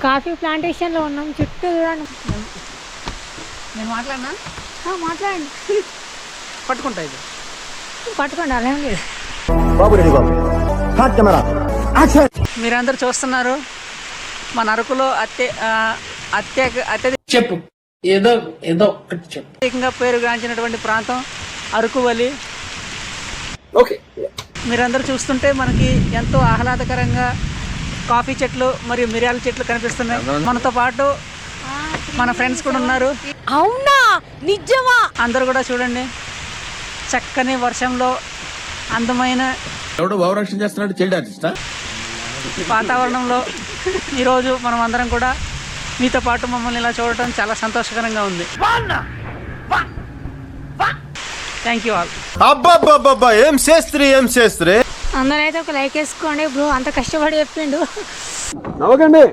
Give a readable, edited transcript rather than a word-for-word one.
Coffee ప్లాంటేషన్లో ఉన్నాం. చుట్టూ చూడండి. నేను మాట్లాడినా మాట్లాడండి. పట్టుకుంటా ఇది పట్టుకోండి, అలా ఏం లేదు. మీరందరూ చూస్తున్నారు మన అరకులో అత్యధికంగా చెప్పు ఏదో ఒకటి చెప్పు. పేరుగాంచినటువంటి ప్రాంతం అరకు వ్యాలీ. ఓకే, మీరందరూ చూస్తుంటే మనకి ఎంతో ఆహ్లాదకరంగా కాఫీ చెట్లు మరియు మిరియాల చెట్లు కనిపిస్తున్నాయి. మనతో పాటు మన ఫ్రెండ్స్ కూడా ఉన్నారు. అవునా, నిజమా? అందరూ కూడా చూడండి, చక్కని వర్షంలో అందమైన ఎవడో భావరక్షణ చేస్తున్నాడు, చైల్డ్ ఆర్టిస్టా? వాతావరణంలో ఈరోజు మనం అందరం కూడా మీతో పాటు మమ్మల్ని ఇలా చూడటం చాలా సంతోషకరంగా ఉంది. Thank you all. అబ్బాబ్బాబ్బా, ఏం చేస్త్రీ. అందరైతే ఒక లైక్ వేసుకోండి. బ్రో అంత కష్టపడి చెప్పిండు. నవ్వకండి.